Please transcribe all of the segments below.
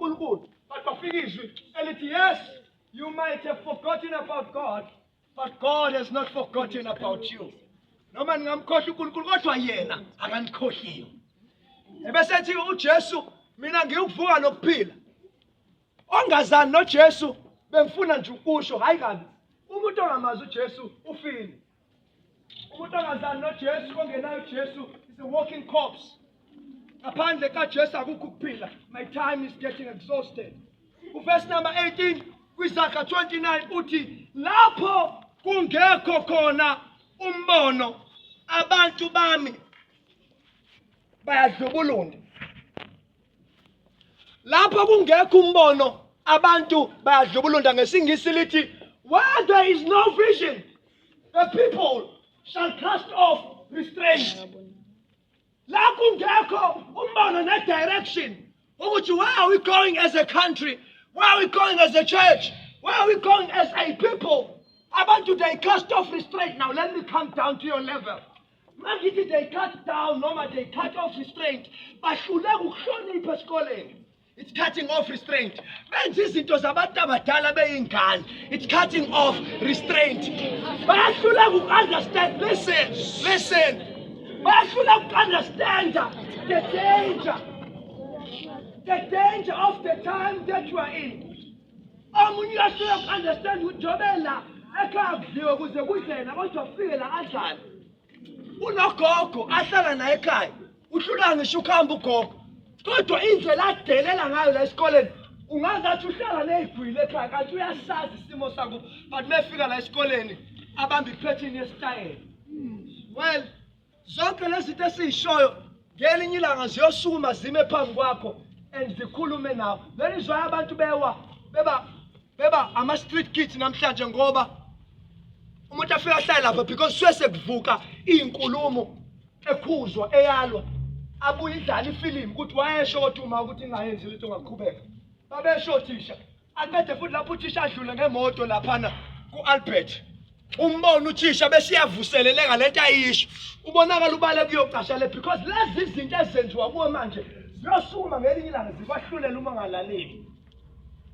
uNkulunkulu but bafika izwi elithi yes you might have forgotten about God but God has not forgotten about you. Noma ningamkhohlwa uNkulunkulu kodwa yena akanikhohliyo. Ebesethi uJesu mina ngiyukuvuka nokuphila. Ongazani noJesu bemfuna nje ukusho hayi kabi. Umuntu ongamazi uJesu ufile. Umuntu ongazani noJesu ongenayo uJesu is a walking corpse. Ngaphandle kaJesu akukho ukuphila. My time is getting exhausted. Verse number 18 kwiZakha 29 uthi lapho kungekho khona umbono abantu bami bayadlubulunda. Lapho kungekho umbono abantu bayadlubulunda ngesingisi lithi where there is no vision the people shall cast off restraint. La kungekho umbono ne direction ukuthi where are we going as a country, where are we going as a church, where are we going as a people. Abantu they cast off restraint. Now let me come down to your level. Magithi they cut down noma they cut off restraint. Bahluleka ukuhlonipha esikoleni. It's cutting off restraint. Benza izinto zabantu abadala beyingane. It's cutting off restraint. Bayahluleka ukunderstand. Listen. Bayahluleka ukunderstand the danger of the time that you are in. Omunye uyahluleka ukunderstand ujobela ekhaya kudliwe kuze kudlena kodwa ufike la adlala. Unogogo ahlala naye ekhaya. Uhlula ngisho ukuhamba ugogo. Kodwa indlela adelela ngayo la esikoleni ungazathi uhlala nezigwile ekhaya kanti uyasazi isimo sakho but mefika la esikoleni abamba ipattern yestyle. Well, zonke lezi zinto esizishoyo ngelinye ilanga ziyosukuma zime phambi kwakho and zikhulume nawe. That is why abantu beba ama street kids namhlanje ngoba umuntu afika ahlala lapha because sekuvuka izinkulumo ekhuzwa eyalwa abuye idlala ifilimu ukuthi wayesho ukuthi uma ukuthi ingayenzi litho ngaqhubeka. Babesho uthisha aqede futhi lapho uthisha adlule ngemoto laphana kuAlbert. Umbona uthisha bese iyavuseleleka lento ayisho. Ubonakala ubale kuyocasha le because lezi izinto ezenziwa kuwe manje ziyosukuma ngelinye ilanga zibahlulela uma ngalaleli.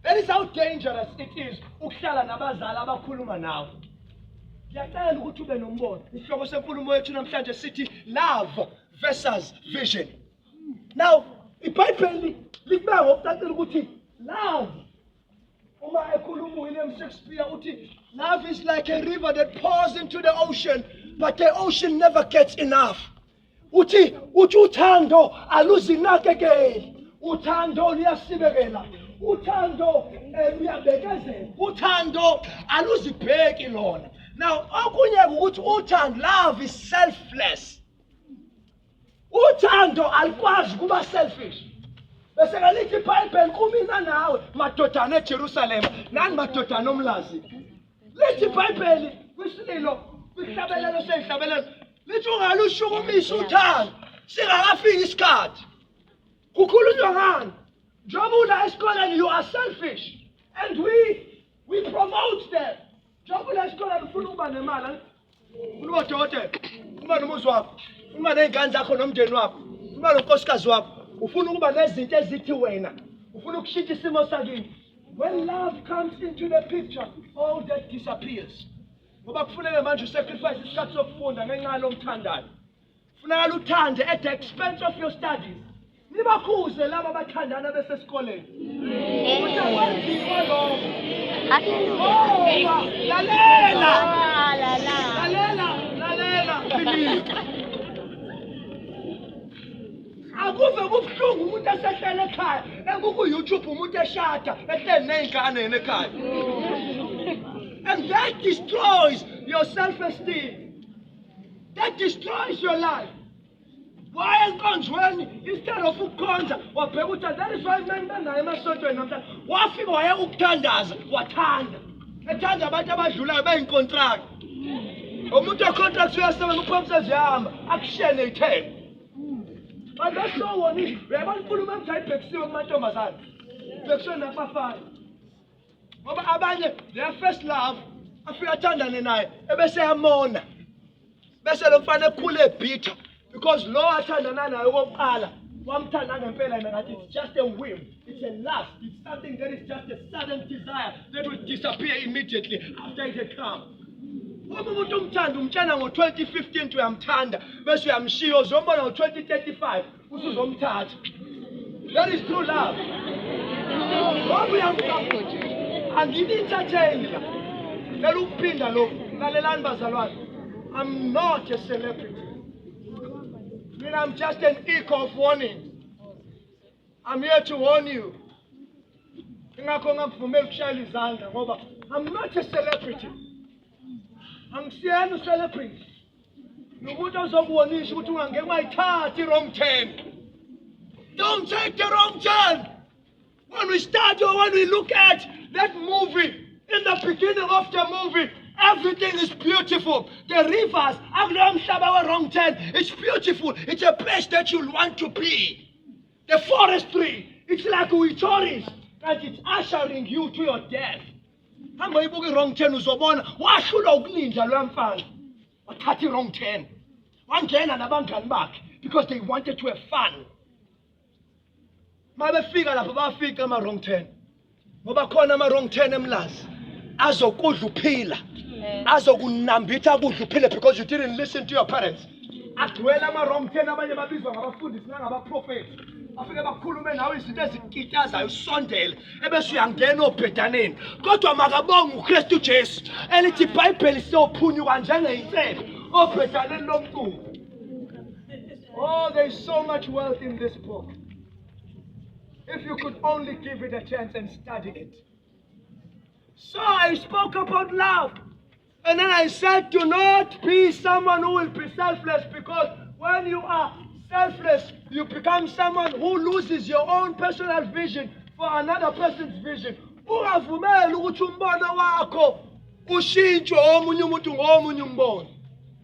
That is how dangerous it is ukuhlala nabazali abakhuluma nawe. Ngiyacela ukuthi ube nombono. Isihloko senkulumo yethu namhlanje sithi love versus vision. Now, iBhayibheli likubeka ngokucacile ukuthi love uma ekhuluma uWilliam Shakespeare uthi love is like a river that pours into the ocean but the ocean never gets enough. Uthi uthando aluzinakekeli. Uthando luyasibekela. Uthando luyabekezela. Uthando aluzibheki lona. Now, okunye ukuthi uthando love is selfless. Uthando alikwazi kuba selfish. Bese ngalithi iBhayibheli kumina nawe madodana eJerusalem nani madodana omlazi. Lithi iBhayibheli kwisililo kwihlabelelo sehlabelelo lithi ungalushukumisa uthando singakafiki isikhathi. Kukhulunywa ngani? Njoba ula esikoleni you are selfish and we promote them. Njoba ula esikoleni ufuna ukuba nemali, ufuna udokotela, uma nomuzi wakho, uma nezingane zakho nomndeni wakho, uma nonkosikazi wakho, ufuna ukuba nezinto ezithi wena, ufuna ukushintsha isimo sakini. When love comes into the picture, all that disappears. Ngoba kufuneka manje usacrifice isikhathi sokufunda ngenxa yalomthandayo. Kufuneka uthande at the expense of your studies. Nibakhuze laba abathandana besesikoleni. Ukuthi akwenziwa lokho. Lalela. Akuve kubuhlungu umuntu esehlele ekhaya, ekuku YouTube umuntu eshada, ehleli nezingane ekhaya. And that destroys your self-esteem. That destroys your life. Why enkonzweni instead of ukukhonza wabheka ukuthi that is why mina naye emasontweni namhlanje wafika waya ukuthandaza wathanda. Ethanda abantu abadlulayo beyincontract. Umuntu ocontract uyasebenza uphomsebenzi yahamba akushene ithele. But that's so one is. Uyabona unkulumo emthayibhekisiwe kumantombazane. Bhekisiwe nabafana. Ngoba abanye their first love afika athandane naye ebese yamona. Bese lo mfana ekhule ebitha because lo athandana naye okokuqala wamthanda ngempela yena ngathi it's just a whim, it's a lust, it's something that is just a sudden desire that will disappear immediately after it had come. Uma umuntu umthanda umtshana ngo-2015 uyamthanda bese uyamshiya uzombona ngo-2035 usuzomthatha. That is true love. Ngoba uyamthanda angini-entertain la. Lelo ukuphinda lokhu lalelani bazalwane. I'm not a celebrity. I'm just an echo of warning. I'm here to warn you. I'm not a celebrity. I'm here to celebrate. Wrong turn. Don't take the wrong turn. When we start or when we look at that movie, in the beginning of the movie, everything is beautiful. The rivers, wrong turn. It's beautiful. It's a place that you'll want to be. The forestry, it's like we tourists, and it's ushering you to your death. Wrong turn why should I wrong turn? One turn and a back because they wanted to have fun. Wrong turn. Wrong turn azokudluphila azokunambitha kudluphile because you didn't listen to your parents. Agcwele ama-wrong turn abanye babizwa ngabafundisi nangabaprofethi bafike bakhulume nawe izinto ezikitazayo usondele ebese uyangena obhedaneni kodwa makabonge uKristu Jesu elithi iBhayibheli siyophunyuka njengeyinsebe obhedaneni lomculo. Oh, there is so much wealth in this book. If you could only give it a chance and study it. So I spoke about love. And then I said, do not be someone who will be selfless, because when you are selfless, you become someone who loses your own personal vision for another person's vision. Ungavumeli ukuthi umbono wakho ushintshwe omunye umuntu ngomunye umbono.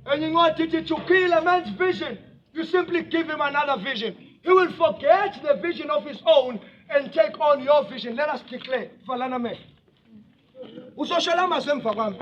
And you know, to kill a man's vision, you simply give him another vision. He will forget the vision of his own and take on your vision. Let us declare. Falana me. Usoshala mazemva kwami.